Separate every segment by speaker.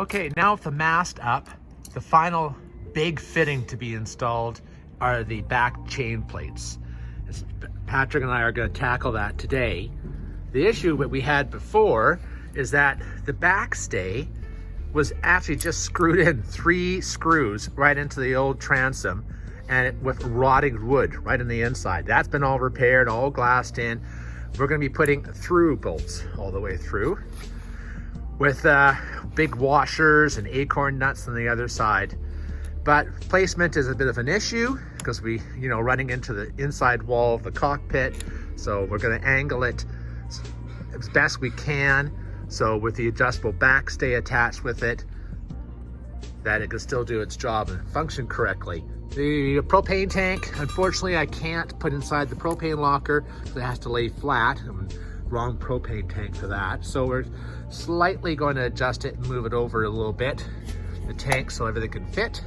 Speaker 1: Okay, now with the mast up, the final big fitting to be installed are the back chain plates. Patrick and I are going to tackle that today. The issue that we had before is that the backstay was actually just screwed in 3 screws right into the old transom, and with rotting wood right in the inside. That's been all repaired, all glassed in. We're going to be putting through bolts all the way through with big washers and acorn nuts on the other side. But placement is a bit of an issue because we, running into the inside wall of the cockpit. So we're going to angle it as best we can. So with the adjustable backstay attached with it, that it can still do its job and function correctly. The propane tank, unfortunately, I can't put inside the propane locker because it has to lay flat. Wrong propane tank for that. So we're slightly going to adjust it and move it over a little bit, the tank, so everything can fit.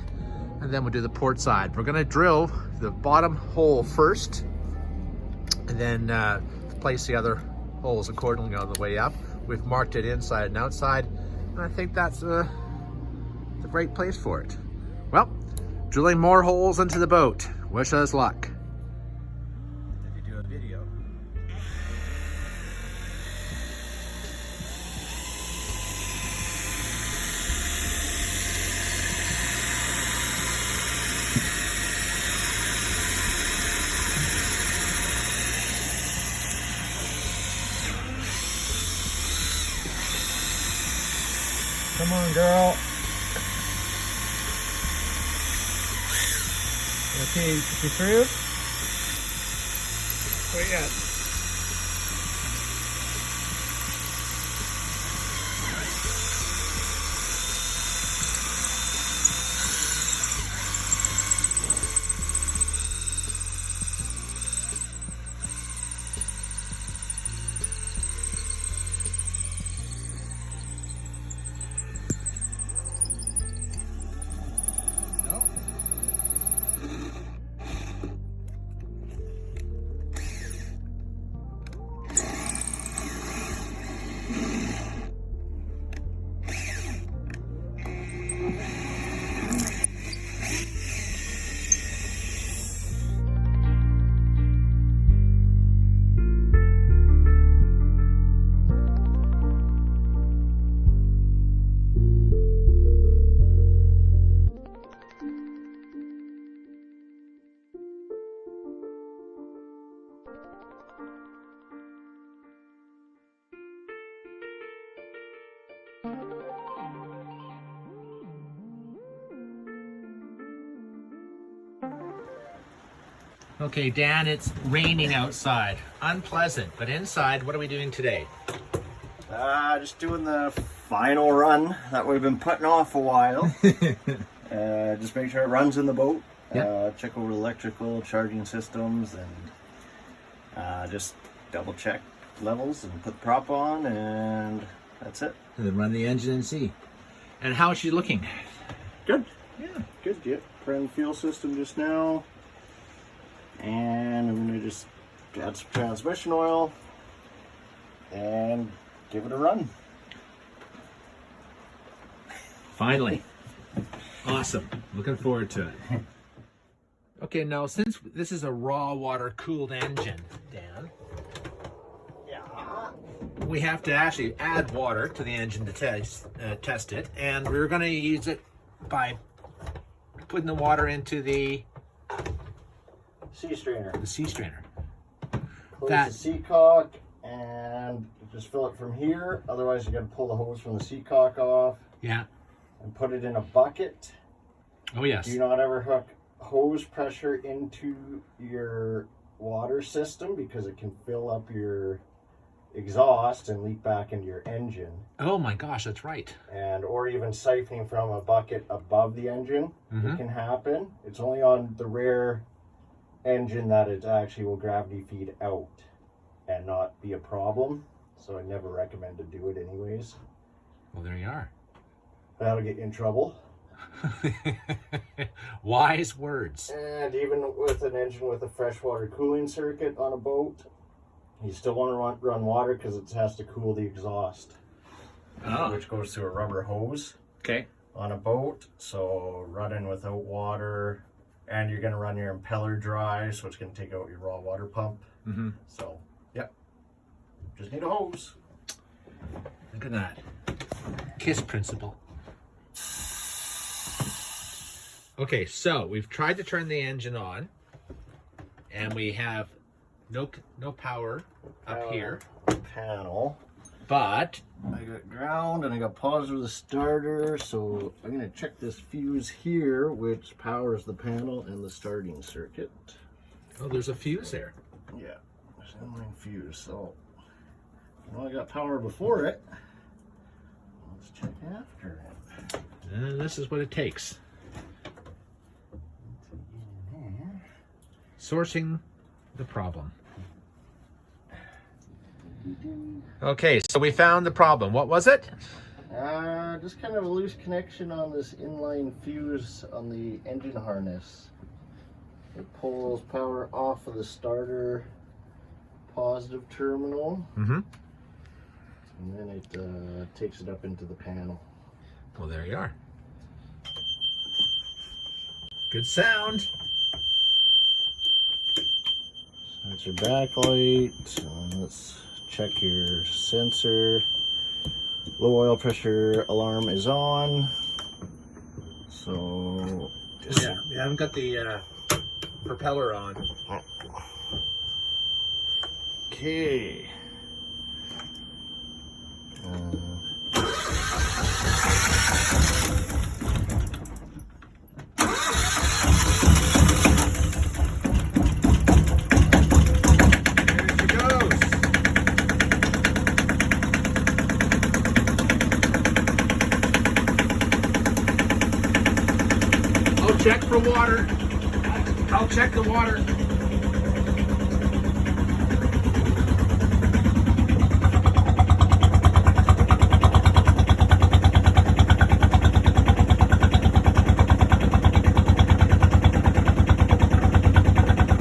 Speaker 1: And then we'll do the port side. We're going to drill the bottom hole first and then place the other holes accordingly on the way up. We've marked it inside and outside, and I think that's the right place for it. Well, drilling more holes into the boat. Wish us luck. If you do a video. Come on, girl. Okay, you through? Wait yet. Okay, Dan, it's raining outside. Unpleasant, but inside, what are we doing today?
Speaker 2: Just doing the final run that we've been putting off a while. Just make sure it runs in the boat. Yep. Check over the electrical, charging systems, and just double check levels and put the prop on, and that's it.
Speaker 1: And then run the engine and see. And how is she looking?
Speaker 2: Good. Yeah, good. Yep. Put in the fuel system just now. And I'm going to just add some transmission oil and give it a run.
Speaker 1: Finally. Awesome. Looking forward to it. Okay, now since this is a raw water cooled engine, Dan, we have to actually add water to the engine to test it, and we're going to use by putting the water into the
Speaker 2: sea strainer.
Speaker 1: The sea strainer.
Speaker 2: Close the seat cock and just fill it from here. Otherwise, you got to pull the hose from the seat cock off.
Speaker 1: Yeah.
Speaker 2: And put it in a bucket.
Speaker 1: Oh yes.
Speaker 2: Do not ever hook hose pressure into your water system because it can fill up your exhaust and leak back into your engine.
Speaker 1: Oh my gosh, that's right.
Speaker 2: And or even siphoning from a bucket above the engine. It can happen. It's only on the rare engine that it actually will gravity feed out and not be a problem. So I never recommend to do it anyways.
Speaker 1: Well, there you are.
Speaker 2: That'll get you in trouble.
Speaker 1: Wise words.
Speaker 2: And even with an engine with a freshwater cooling circuit on a boat, you still want to run water because it has to cool the exhaust, which goes through a rubber hose.
Speaker 1: Okay.
Speaker 2: on a boat, so running without water, and you're gonna run your impeller dry, so it's gonna take out your raw water pump.
Speaker 1: Mm-hmm.
Speaker 2: So, yep, just need a hose.
Speaker 1: Look at that. KISS principle. Okay, so we've tried to turn the engine on, and we have no power up here.
Speaker 2: Panel.
Speaker 1: But
Speaker 2: I got ground and I got positive the starter, so I'm gonna check this fuse here, which powers the panel and the starting circuit.
Speaker 1: oh, there's a fuse there.
Speaker 2: Yeah, there's an inline fuse, so well, I got power before it. Let's check after it.
Speaker 1: And this is what it takes. Sourcing the problem. Okay, so we found the problem. What was it?
Speaker 2: Just kind of a loose connection on this inline fuse on the engine harness. It pulls power off of the starter positive terminal,
Speaker 1: Mm-hmm.
Speaker 2: and then it takes it up into the panel.
Speaker 1: Well, there you are. Good sound.
Speaker 2: So that's your backlight. Let's check your sensor. Low oil pressure alarm is on. So
Speaker 1: Yeah, we haven't got the propeller on.
Speaker 2: okay.
Speaker 1: There she goes. I'll check for water. I'll check the water.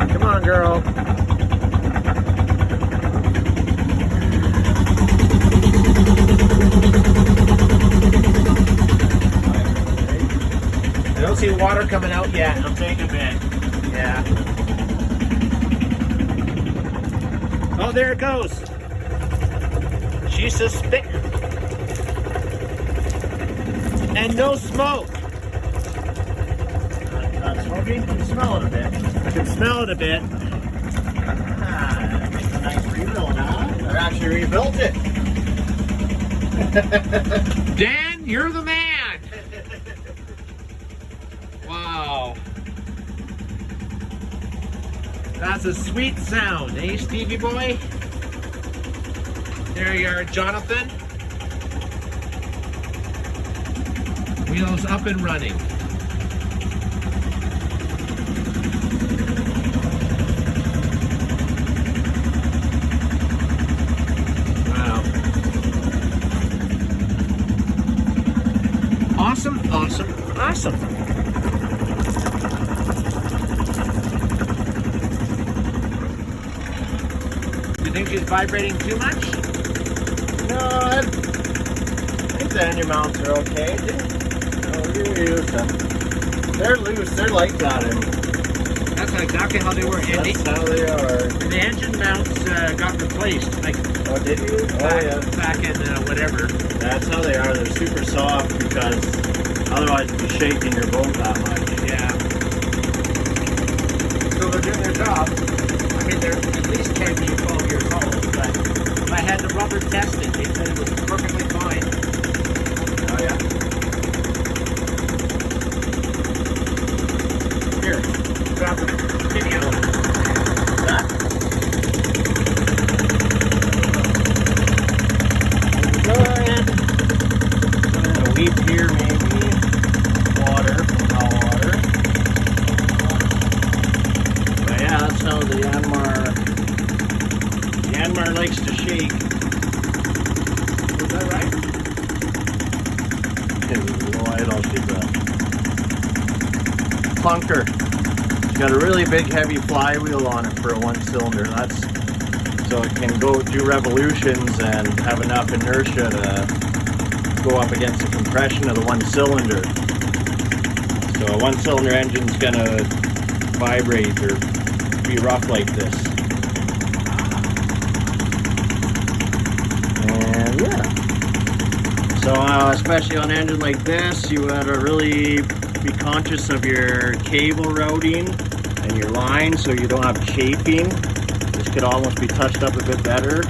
Speaker 1: Come on, girl. I don't see water coming out yet.
Speaker 2: It'll take a bit.
Speaker 1: Yeah. Oh, there it goes. She's suspect. And no smoke.
Speaker 2: Not smoking, you can smell it a bit.
Speaker 1: I can smell it a bit.
Speaker 2: It's a nice rebuild, huh? Or actually rebuilt it.
Speaker 1: Dan, you're the man. Wow. That's a sweet sound, eh, Stevie boy? There you are, Jonathan. Wheels up and running. Wow. Awesome, awesome, awesome. You think she's vibrating too much?
Speaker 2: No, I think the engine mounts are okay. They're loose, they're like that.
Speaker 1: That's exactly how they were, Andy.
Speaker 2: That's how they are.
Speaker 1: The engine mounts got replaced, like
Speaker 2: Oh, did you?
Speaker 1: back in whatever.
Speaker 2: That's how they are. They're super soft because otherwise you'd be shaking your boat that much.
Speaker 1: Yeah. So they're doing their job. I mean, they're at least 10 to 12 years old, but I had the rubber tested. They said it was perfectly fine.
Speaker 2: Oh, yeah.
Speaker 1: Here, grab the video.
Speaker 2: That? Go ahead. Put in a weep here, maybe. Water, raw water. But yeah, that's how the Yanmar likes to shake.
Speaker 1: Is that right?
Speaker 2: What else is that? Clunker. It's got a really big heavy flywheel on it for a one cylinder. That's so it can go do revolutions and have enough inertia go up against the compression of the one cylinder. So a one cylinder engine's gonna vibrate or be rough like this. And yeah. So especially on an engine like this, you gotta really be conscious of your cable routing and your line so you don't have chafing. This could almost be touched up a bit better.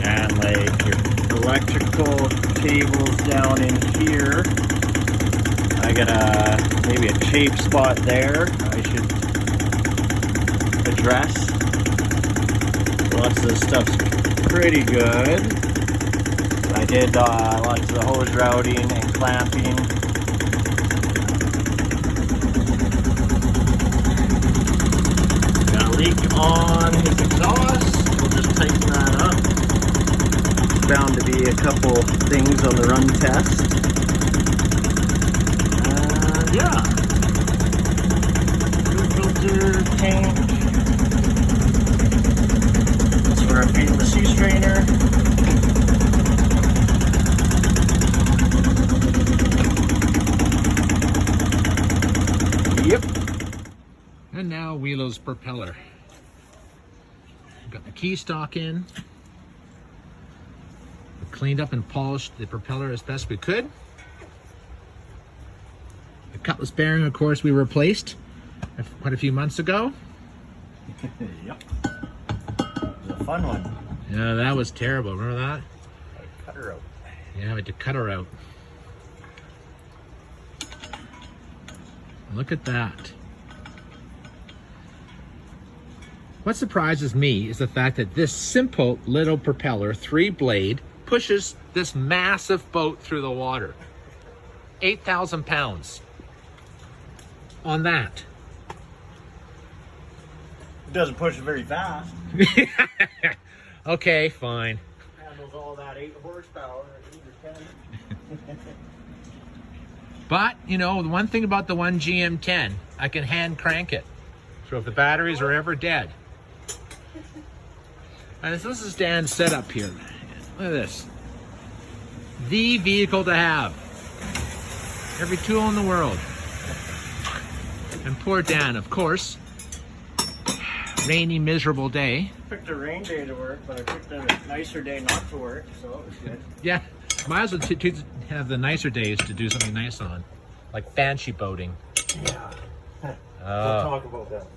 Speaker 2: And like your electrical cables down in here, I got maybe a chafe spot there I should address. Lots of this stuff's pretty good. I did lots of the hose routing and clamping. Got a leak on his exhaust. We'll just tighten that up. Bound to be a couple things on the run test. Yeah. Fuel filter, tank. That's where I'm feeding the sea strainer. Yep.
Speaker 1: And now Welo's propeller. Got the key stock in. We cleaned up and polished the propeller as best we could. The cutlass bearing, of course, we replaced quite a few months ago.
Speaker 2: Yep. It was a fun one.
Speaker 1: Yeah, that was terrible. Remember that?
Speaker 2: I cut her out.
Speaker 1: Yeah, we had to cut her out. Look at that. What surprises me is the fact that this simple little propeller, 3-blade, pushes this massive boat through the water. 8,000 pounds on that.
Speaker 2: It doesn't push it very fast.
Speaker 1: Okay, fine.
Speaker 2: Handles all that 8 horsepower at 8 or 10.
Speaker 1: But, you know, the one thing about the one GM10, I can hand crank it. So if the batteries are ever dead. And this is Dan's setup here. Look at this. The vehicle to have. Every tool in the world. And poor Dan, of course. Rainy, miserable day.
Speaker 2: Picked a rain day to work, but I picked a nicer day not to work, so it was good.
Speaker 1: Yeah, might as well have the nicer days to do something nice on. Like banshee boating.
Speaker 2: Yeah. We'll talk about that.